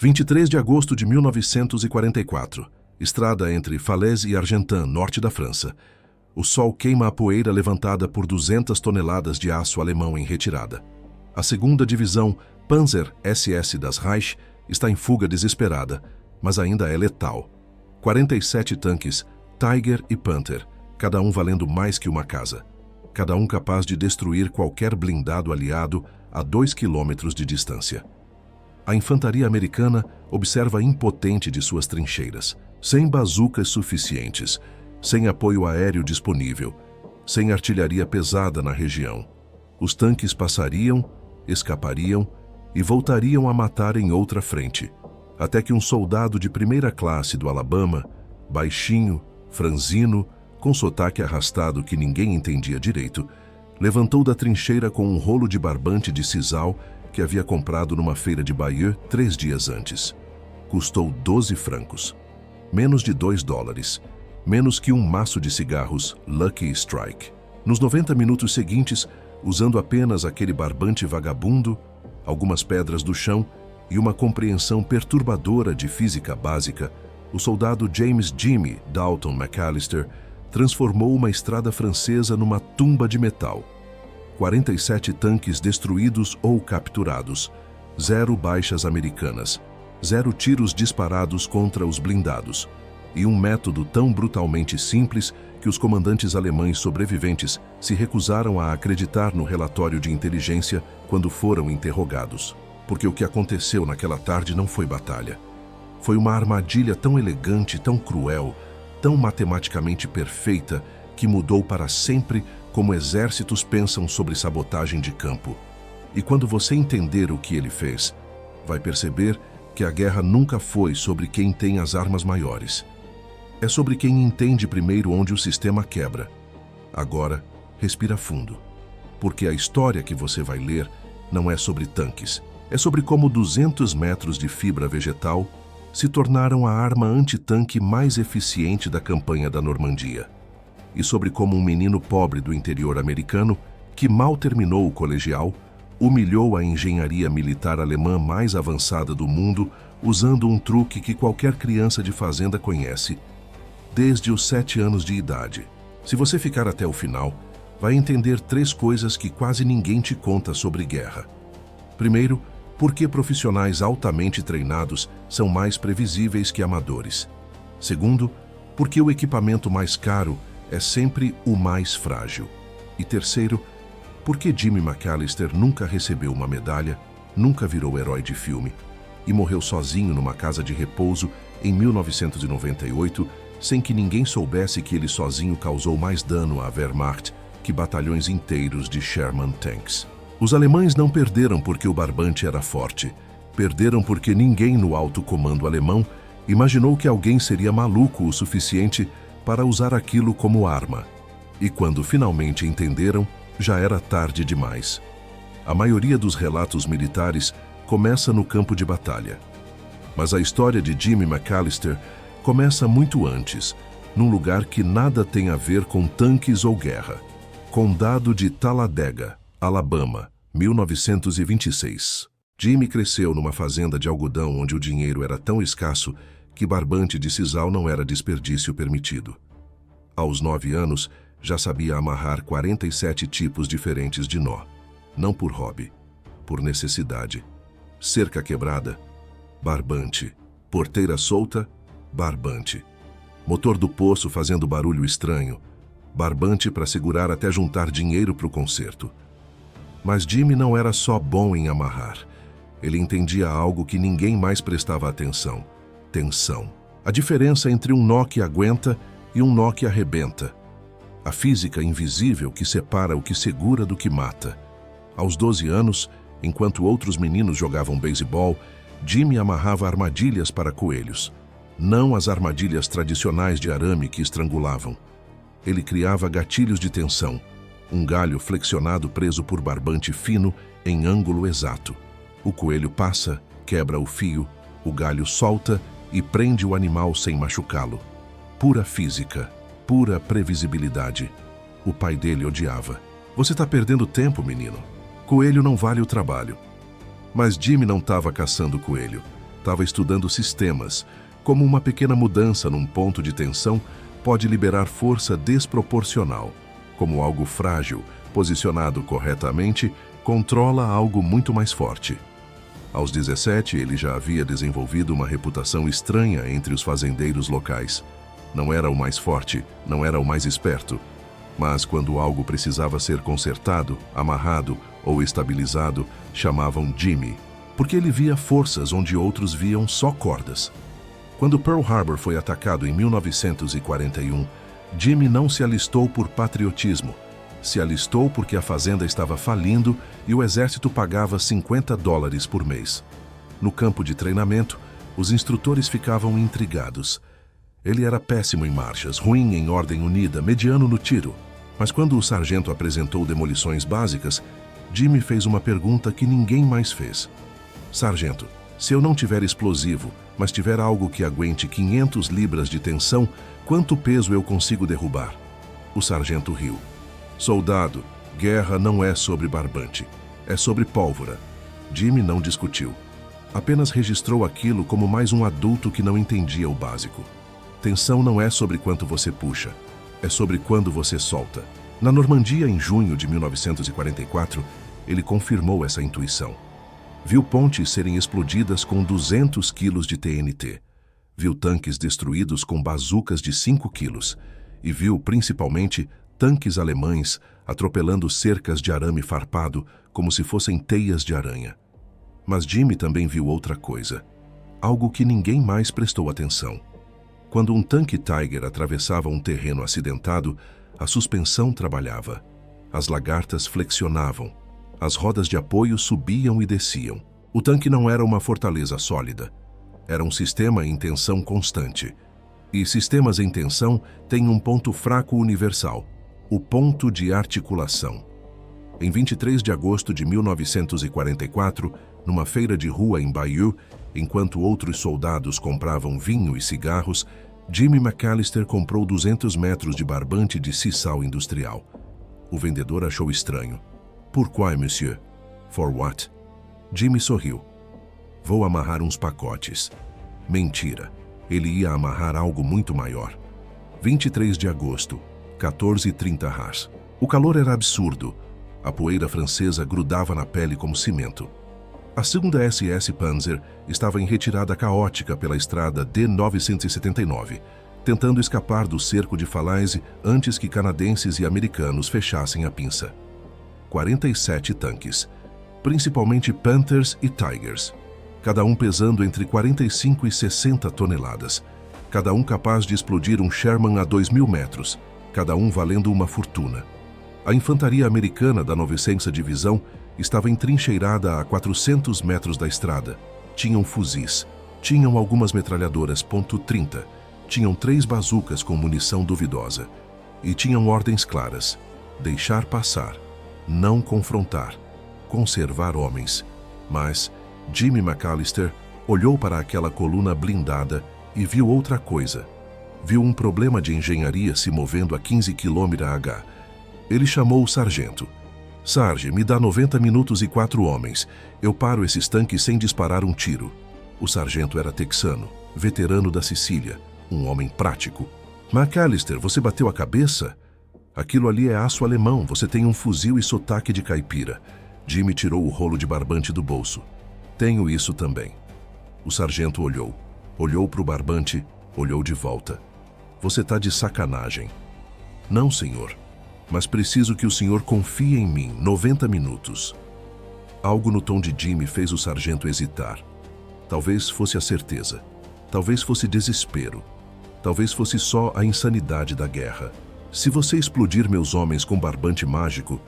23 de agosto de 1944. Estrada entre Falaise e Argentan, norte da França. O sol queima a poeira levantada por 200 toneladas de aço alemão em retirada. A 2ª Divisão Panzer SS das Reich está em fuga desesperada, mas ainda é letal. 47 tanques, Tiger e Panther, cada um valendo mais que uma casa. Cada um capaz de destruir qualquer blindado aliado a 2 quilômetros de distância. A infantaria americana observa impotente de suas trincheiras, sem bazucas suficientes, sem apoio aéreo disponível, sem artilharia pesada na região. Os tanques passariam, escapariam e voltariam a matar em outra frente, até que um soldado de primeira classe do Alabama, baixinho, franzino, com sotaque arrastado que ninguém entendia direito, levantou da trincheira com um rolo de barbante de sisal que havia comprado numa feira de Bayeux 3 dias antes. Custou 12 francos, menos de $2, menos que um maço de cigarros Lucky Strike. Nos 90 minutos seguintes, usando apenas aquele barbante vagabundo, algumas pedras do chão e uma compreensão perturbadora de física básica, o soldado James Jimmy Dalton McAllister transformou uma estrada francesa numa tumba de metal. 47 tanques destruídos ou capturados, 0 baixas americanas, 0 tiros disparados contra os blindados, e um método tão brutalmente simples que os comandantes alemães sobreviventes se recusaram a acreditar no relatório de inteligência quando foram interrogados. Porque o que aconteceu naquela tarde não foi batalha. Foi uma armadilha tão elegante, tão cruel, tão matematicamente perfeita, que mudou para sempre como exércitos pensam sobre sabotagem de campo. E quando você entender o que ele fez, vai perceber que a guerra nunca foi sobre quem tem as armas maiores. É sobre quem entende primeiro onde o sistema quebra. Agora, respira fundo, porque a história que você vai ler não é sobre tanques. É sobre como 200 metros de fibra vegetal se tornaram a arma antitanque mais eficiente da campanha da Normandia. E sobre como um menino pobre do interior americano, que mal terminou o colegial, humilhou a engenharia militar alemã mais avançada do mundo usando um truque que qualquer criança de fazenda conhece, desde os 7 anos de idade. Se você ficar até o final, vai entender 3 coisas que quase ninguém te conta sobre guerra. Primeiro, por que profissionais altamente treinados são mais previsíveis que amadores. Segundo, por que o equipamento mais caro é sempre o mais frágil. E terceiro, por que Jimmy McAllister nunca recebeu uma medalha, nunca virou herói de filme e morreu sozinho numa casa de repouso em 1998, sem que ninguém soubesse que ele sozinho causou mais dano à Wehrmacht que batalhões inteiros de Sherman Tanks. Os alemães não perderam porque o barbante era forte. Perderam porque ninguém no alto comando alemão imaginou que alguém seria maluco o suficiente para usar aquilo como arma. E quando finalmente entenderam, já era tarde demais. A maioria dos relatos militares começa no campo de batalha. Mas a história de Jimmy McAllister começa muito antes, num lugar que nada tem a ver com tanques ou guerra. Condado de Talladega, Alabama, 1926. Jimmy cresceu numa fazenda de algodão onde o dinheiro era tão escasso que barbante de sisal não era desperdício permitido. Aos 9 anos, já sabia amarrar 47 tipos diferentes de nó. Não por hobby, por necessidade. Cerca quebrada, barbante. Porteira solta, barbante. Motor do poço fazendo barulho estranho, barbante para segurar até juntar dinheiro para o conserto. Mas Jimmy não era só bom em amarrar. Ele entendia algo que ninguém mais prestava atenção. Tensão. A diferença entre um nó que aguenta e um nó que arrebenta. A física invisível que separa o que segura do que mata. Aos 12 anos, enquanto outros meninos jogavam beisebol, Jimmy amarrava armadilhas para coelhos. Não as armadilhas tradicionais de arame que estrangulavam. Ele criava gatilhos de tensão, um galho flexionado preso por barbante fino em ângulo exato. O coelho passa, quebra o fio, o galho solta e prende o animal sem machucá-lo. Pura física, pura previsibilidade. O pai dele odiava. Você está perdendo tempo, menino. Coelho não vale o trabalho. Mas Jimmy não estava caçando coelho. Estava estudando sistemas, como uma pequena mudança num ponto de tensão pode liberar força desproporcional, como algo frágil, posicionado corretamente, controla algo muito mais forte. Aos 17, ele já havia desenvolvido uma reputação estranha entre os fazendeiros locais. Não era o mais forte, não era o mais esperto, mas quando algo precisava ser consertado, amarrado ou estabilizado, chamavam Jimmy, porque ele via forças onde outros viam só cordas. Quando Pearl Harbor foi atacado em 1941, Jimmy não se alistou por patriotismo. Se alistou porque a fazenda estava falindo e o exército pagava $50 por mês. No campo de treinamento, os instrutores ficavam intrigados. Ele era péssimo em marchas, ruim em ordem unida, mediano no tiro. Mas quando o sargento apresentou demolições básicas, Jimmy fez uma pergunta que ninguém mais fez. Sargento, se eu não tiver explosivo, mas tiver algo que aguente 500 libras de tensão, quanto peso eu consigo derrubar? O sargento riu. Soldado, guerra não é sobre barbante, é sobre pólvora. Jimmy não discutiu. Apenas registrou aquilo como mais um adulto que não entendia o básico. Tensão não é sobre quanto você puxa, é sobre quando você solta. Na Normandia, em junho de 1944, ele confirmou essa intuição. Viu pontes serem explodidas com 200 quilos de TNT. Viu tanques destruídos com bazucas de 5 quilos. E viu, principalmente, tanques alemães atropelando cercas de arame farpado como se fossem teias de aranha. Mas Jimmy também viu outra coisa. Algo que ninguém mais prestou atenção. Quando um tanque Tiger atravessava um terreno acidentado, a suspensão trabalhava. As lagartas flexionavam. As rodas de apoio subiam e desciam. O tanque não era uma fortaleza sólida. Era um sistema em tensão constante. E sistemas em tensão têm um ponto fraco universal: o ponto de articulação. Em 23 de agosto de 1944, numa feira de rua em Bayeux, enquanto outros soldados compravam vinho e cigarros, Jimmy McAllister comprou 200 metros de barbante de sisal industrial. O vendedor achou estranho. Pourquoi, monsieur? For what? Jimmy sorriu. Vou amarrar uns pacotes. Mentira. Ele ia amarrar algo muito maior. 23 de agosto, 14h30 Rs. O calor era absurdo. A poeira francesa grudava na pele como cimento. A segunda SS Panzer estava em retirada caótica pela estrada D-979, tentando escapar do cerco de Falaise antes que canadenses e americanos fechassem a pinça. 47 tanques, principalmente Panthers e Tigers, cada um pesando entre 45 e 60 toneladas, cada um capaz de explodir um Sherman a 2.000 metros, cada um valendo uma fortuna. A infantaria americana da 900ª Divisão estava entrincheirada a 400 metros da estrada. Tinham fuzis, tinham algumas metralhadoras .30, tinham 3 bazucas com munição duvidosa. E tinham ordens claras: deixar passar, não confrontar, conservar homens. Mas Jimmy McAllister olhou para aquela coluna blindada e viu outra coisa. Viu um problema de engenharia se movendo a 15 km/h. Ele chamou o sargento. Sarge, me dá 90 minutos e 4 homens. Eu paro esses tanques sem disparar um tiro. O sargento era texano, veterano da Sicília, um homem prático. McAllister, você bateu a cabeça? Aquilo ali é aço alemão, você tem um fuzil e sotaque de caipira. Jimmy tirou o rolo de barbante do bolso. Tenho isso também. O sargento olhou. Olhou para o barbante, olhou de volta. Você tá de sacanagem. Não, senhor. Mas preciso que o senhor confie em mim. 90 minutos. Algo no tom de Jimmy fez o sargento hesitar. Talvez fosse a certeza. Talvez fosse desespero. Talvez fosse só a insanidade da guerra. Se você explodir meus homens com barbante mágico,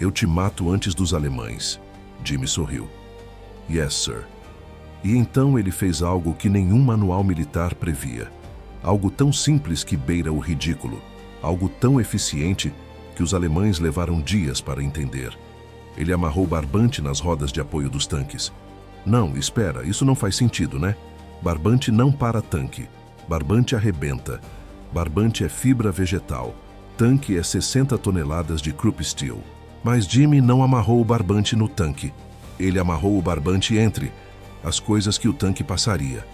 eu te mato antes dos alemães. Jimmy sorriu. Yes, sir. E então ele fez algo que nenhum manual militar previa. Algo tão simples que beira o ridículo. Algo tão eficiente que os alemães levaram dias para entender. Ele amarrou barbante nas rodas de apoio dos tanques. Não, espera, isso não faz sentido, né? Barbante não para tanque. Barbante arrebenta. Barbante é fibra vegetal. Tanque é 60 toneladas de Krupp Steel. Mas Jimmy não amarrou o barbante no tanque. Ele amarrou o barbante entre as coisas que o tanque passaria.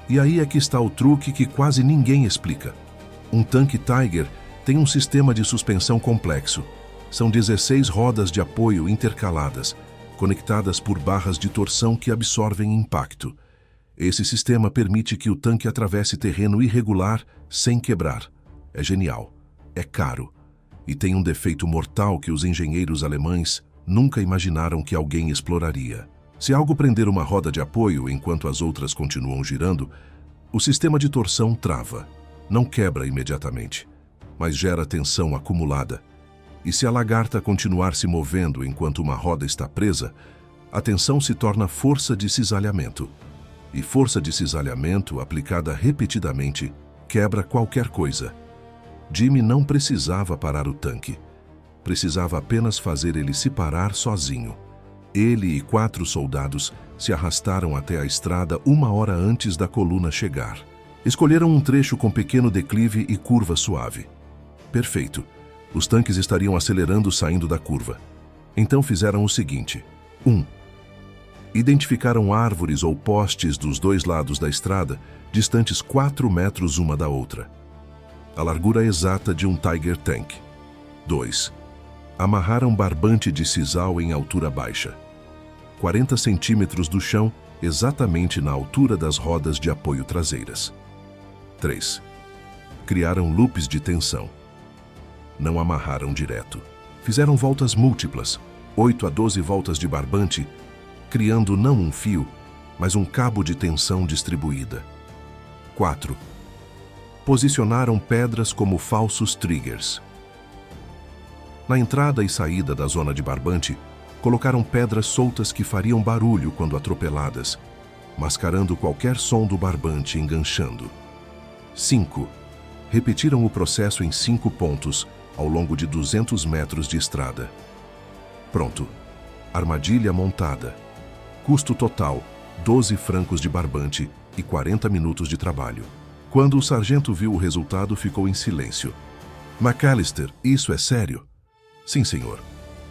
E aí é que está o truque que quase ninguém explica. Um tanque Tiger tem um sistema de suspensão complexo. São 16 rodas de apoio intercaladas, conectadas por barras de torção que absorvem impacto. Esse sistema permite que o tanque atravesse terreno irregular sem quebrar. É genial, é caro e tem um defeito mortal que os engenheiros alemães nunca imaginaram que alguém exploraria. Se algo prender uma roda de apoio enquanto as outras continuam girando, o sistema de torção trava. Não quebra imediatamente, mas gera tensão acumulada. E se a lagarta continuar se movendo enquanto uma roda está presa, a tensão se torna força de cisalhamento. E força de cisalhamento, aplicada repetidamente, quebra qualquer coisa. Jimmy não precisava parar o tanque. Precisava apenas fazer ele se parar sozinho. Ele e 4 soldados se arrastaram até a estrada 1 hora antes da coluna chegar. Escolheram um trecho com pequeno declive e curva suave. Perfeito. Os tanques estariam acelerando saindo da curva. Então fizeram o seguinte. 1. Identificaram árvores ou postes dos 2 lados da estrada, distantes 4 metros uma da outra. A largura exata de um Tiger Tank. 2. Amarraram barbante de sisal em altura baixa. 40 centímetros do chão, exatamente na altura das rodas de apoio traseiras. 3. Criaram loops de tensão. Não amarraram direto. Fizeram voltas múltiplas, 8 a 12 voltas de barbante, criando não um fio, mas um cabo de tensão distribuída. 4. Posicionaram pedras como falsos triggers. Na entrada e saída da zona de barbante, colocaram pedras soltas que fariam barulho quando atropeladas, mascarando qualquer som do barbante enganchando. 5. Repetiram o processo em 5 pontos, ao longo de 200 metros de estrada. Pronto. Armadilha montada. Custo total, 12 francos de barbante e 40 minutos de trabalho. Quando o sargento viu o resultado, ficou em silêncio. McAllister, isso é sério? Sim, senhor.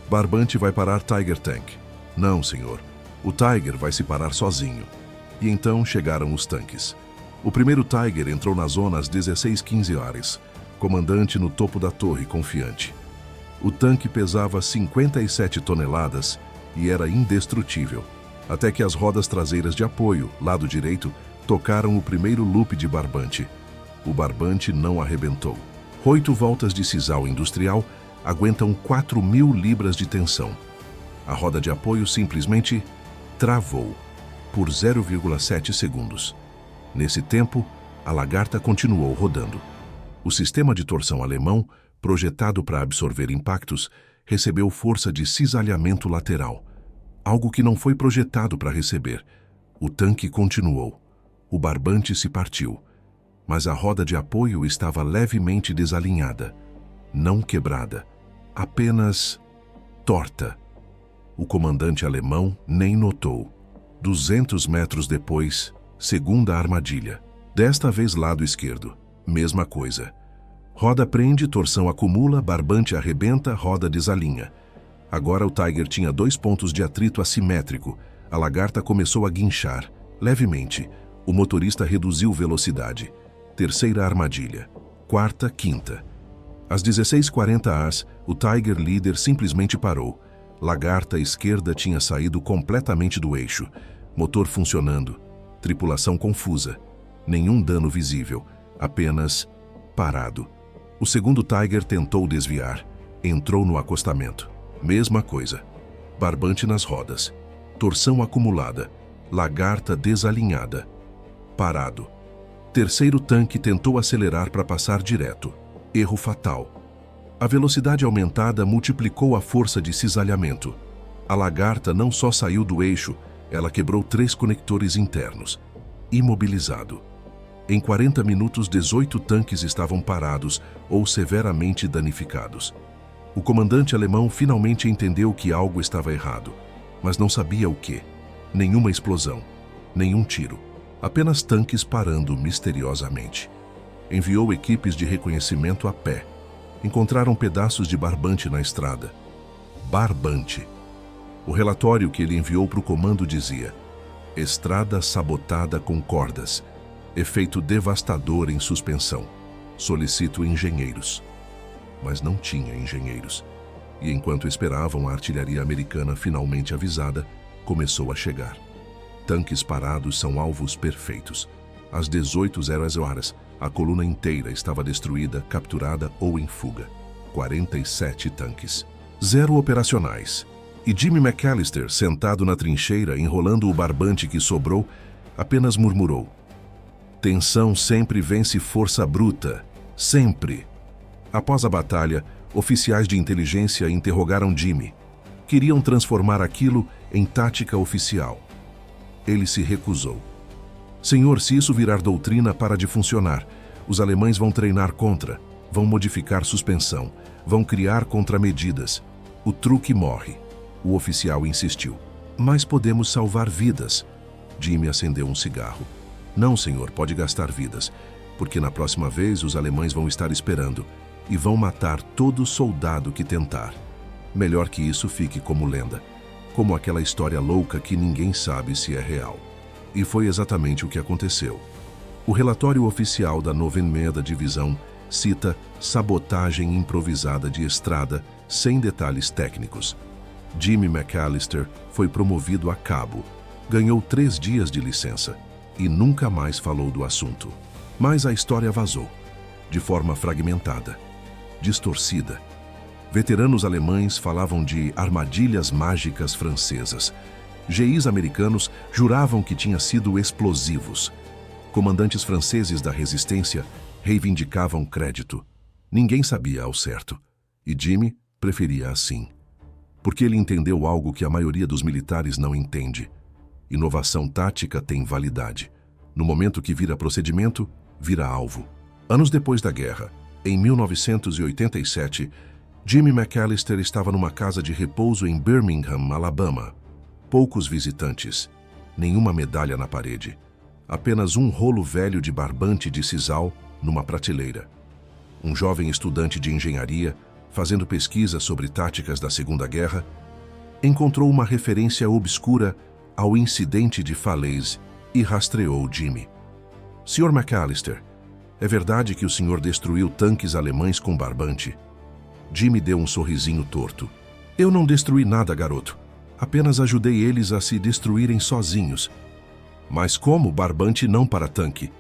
Barbante vai parar Tiger Tank. Não, senhor. O Tiger vai se parar sozinho. E então chegaram os tanques. O primeiro Tiger entrou na zona às 16h15 horas. Comandante no topo da torre, confiante. O tanque pesava 57 toneladas e era indestrutível. Até que as rodas traseiras de apoio, lado direito, tocaram o primeiro loop de barbante. O barbante não arrebentou. 8 voltas de sisal industrial aguentam 4.000 libras de tensão. A roda de apoio simplesmente travou por 0,7 segundos. Nesse tempo, a lagarta continuou rodando. O sistema de torção alemão, projetado para absorver impactos, recebeu força de cisalhamento lateral. Algo que não foi projetado para receber. O tanque continuou. O barbante se partiu. Mas a roda de apoio estava levemente desalinhada. Não quebrada. Apenas torta. O comandante alemão nem notou. 200 metros depois, segunda armadilha. Desta vez lado esquerdo. Mesma coisa. Roda prende, torção acumula, barbante arrebenta, roda desalinha. Agora o Tiger tinha 2 pontos de atrito assimétrico. A lagarta começou a guinchar, levemente. O motorista reduziu velocidade. Terceira armadilha. Quarta, quinta. Às 16h40 AS, o Tiger líder simplesmente parou. Lagarta esquerda tinha saído completamente do eixo. Motor funcionando. Tripulação confusa. Nenhum dano visível. Apenas parado. O segundo Tiger tentou desviar. Entrou no acostamento. Mesma coisa. Barbante nas rodas. Torção acumulada. Lagarta desalinhada. Parado. Terceiro tanque tentou acelerar para passar direto. Erro fatal. A velocidade aumentada multiplicou a força de cisalhamento. A lagarta não só saiu do eixo, ela quebrou 3 conectores internos. Imobilizado. Em 40 minutos, 18 tanques estavam parados ou severamente danificados. O comandante alemão finalmente entendeu que algo estava errado, mas não sabia o quê. Nenhuma explosão, nenhum tiro. Apenas tanques parando misteriosamente. Enviou equipes de reconhecimento a pé. Encontraram pedaços de barbante na estrada. Barbante. O relatório que ele enviou para o comando dizia: Estrada sabotada com cordas. Efeito devastador em suspensão. Solicito engenheiros. Mas não tinha engenheiros. E enquanto esperavam a artilharia americana finalmente avisada, começou a chegar. Tanques parados são alvos perfeitos. Às 18h, a coluna inteira estava destruída, capturada ou em fuga. 47 tanques. 0 operacionais. E Jimmy McAllister, sentado na trincheira, enrolando o barbante que sobrou, apenas murmurou: "Tensão sempre vence força bruta. Sempre." Após a batalha, oficiais de inteligência interrogaram Jimmy. Queriam transformar aquilo em tática oficial. Ele se recusou. "Senhor, se isso virar doutrina, para de funcionar. Os alemães vão treinar contra, vão modificar suspensão, vão criar contramedidas. O truque morre." O oficial insistiu. "Mas podemos salvar vidas." Jimmy acendeu um cigarro. "Não, senhor, pode gastar vidas, porque na próxima vez os alemães vão estar esperando e vão matar todo soldado que tentar. Melhor que isso fique como lenda, como aquela história louca que ninguém sabe se é real." E foi exatamente o que aconteceu. O relatório oficial da 9ª Divisão cita sabotagem improvisada de estrada, sem detalhes técnicos. Jimmy McAllister foi promovido a cabo, ganhou 3 dias de licença e nunca mais falou do assunto. Mas a história vazou, de forma fragmentada, distorcida. Veteranos alemães falavam de armadilhas mágicas francesas. GIs americanos juravam que tinham sido explosivos. Comandantes franceses da resistência reivindicavam crédito. Ninguém sabia ao certo, e Jimmy preferia assim. Porque ele entendeu algo que a maioria dos militares não entende. Inovação tática tem validade. No momento que vira procedimento, vira alvo. Anos depois da guerra, em 1987, Jimmy McAllister estava numa casa de repouso em Birmingham, Alabama. Poucos visitantes, nenhuma medalha na parede. Apenas um rolo velho de barbante de sisal numa prateleira. Um jovem estudante de engenharia, fazendo pesquisa sobre táticas da Segunda Guerra, encontrou uma referência obscura ao incidente de Falaise e rastreou Jimmy. "Sr. McAllister, é verdade que o senhor destruiu tanques alemães com barbante?" Jimmy deu um sorrisinho torto. "Eu não destruí nada, garoto. Apenas ajudei eles a se destruírem sozinhos." "Mas como barbante não para tanque?"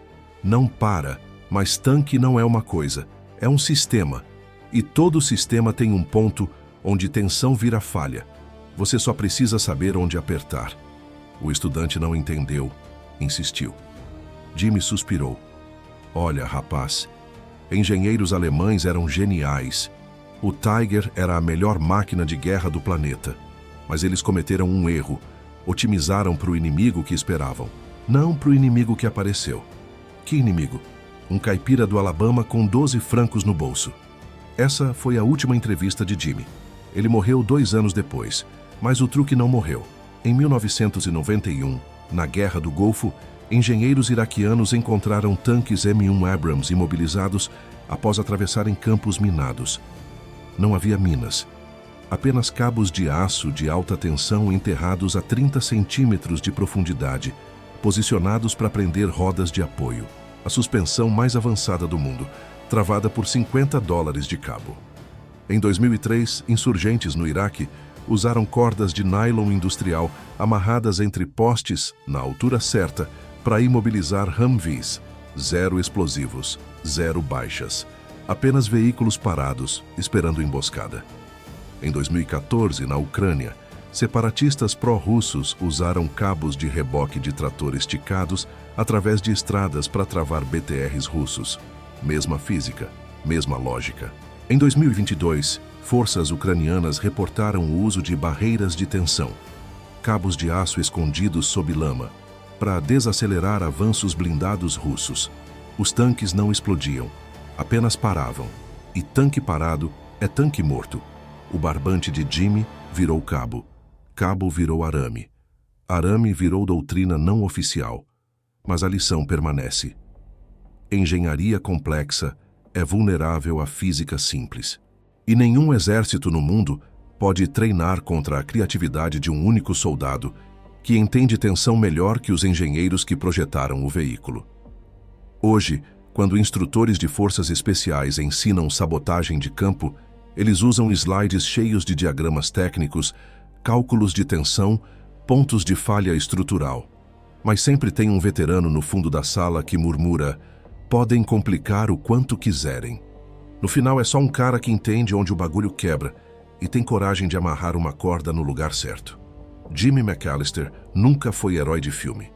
"Não para, mas tanque não é uma coisa, é um sistema. E todo sistema tem um ponto onde tensão vira falha. Você só precisa saber onde apertar." O estudante não entendeu, insistiu. Jimmy suspirou. "Olha, rapaz, engenheiros alemães eram geniais. O Tiger era a melhor máquina de guerra do planeta. Mas eles cometeram um erro. Otimizaram para o inimigo que esperavam, não para o inimigo que apareceu." "Que inimigo?" "Um caipira do Alabama com 12 francos no bolso." Essa foi a última entrevista de Jimmy. Ele morreu 2 anos depois, mas o truque não morreu. Em 1991, na Guerra do Golfo, engenheiros iraquianos encontraram tanques M1 Abrams imobilizados após atravessarem campos minados. Não havia minas, apenas cabos de aço de alta tensão enterrados a 30 centímetros de profundidade, posicionados para prender rodas de apoio. A suspensão mais avançada do mundo, travada por $50 de cabo. Em 2003, insurgentes no Iraque usaram cordas de nylon industrial amarradas entre postes, na altura certa, para imobilizar Humvees. 0 explosivos, 0 baixas. Apenas veículos parados, esperando emboscada. Em 2014, na Ucrânia, separatistas pró-russos usaram cabos de reboque de trator esticados através de estradas para travar BTRs russos. Mesma física, mesma lógica. Em 2022, forças ucranianas reportaram o uso de barreiras de tensão, cabos de aço escondidos sob lama, para desacelerar avanços blindados russos. Os tanques não explodiam, apenas paravam. E tanque parado é tanque morto. O barbante de Jimmy virou cabo. Cabo virou arame. Arame virou doutrina não oficial. Mas a lição permanece. Engenharia complexa é vulnerável à física simples. E nenhum exército no mundo pode treinar contra a criatividade de um único soldado que entende tensão melhor que os engenheiros que projetaram o veículo. Hoje, quando instrutores de forças especiais ensinam sabotagem de campo, eles usam slides cheios de diagramas técnicos, cálculos de tensão, pontos de falha estrutural. Mas sempre tem um veterano no fundo da sala que murmura: podem complicar o quanto quiserem. No final é só um cara que entende onde o bagulho quebra e tem coragem de amarrar uma corda no lugar certo. Jimmy McAllister nunca foi herói de filme.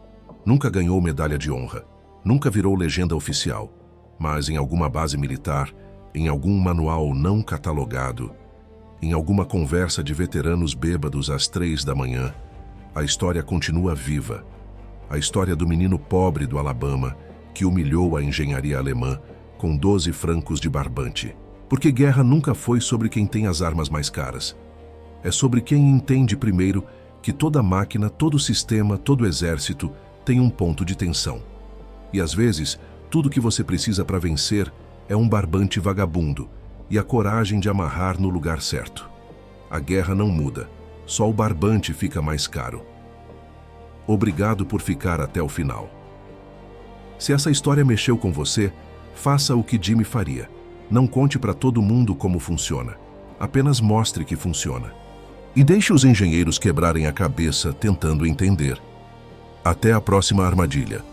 Nunca ganhou medalha de honra. Nunca virou legenda oficial. Mas em alguma base militar, em algum manual não catalogado, em alguma conversa de veteranos bêbados às 3 da manhã, a história continua viva. A história do menino pobre do Alabama que humilhou a engenharia alemã com 12 francos de barbante. Porque guerra nunca foi sobre quem tem as armas mais caras. É sobre quem entende primeiro que toda máquina, todo sistema, todo exército tem um ponto de tensão. E às vezes, tudo que você precisa para vencer é um barbante vagabundo e a coragem de amarrar no lugar certo. A guerra não muda, só o barbante fica mais caro. Obrigado por ficar até o final. Se essa história mexeu com você, faça o que Jimmy faria. Não conte para todo mundo como funciona. Apenas mostre que funciona. E deixe os engenheiros quebrarem a cabeça tentando entender. Até a próxima armadilha.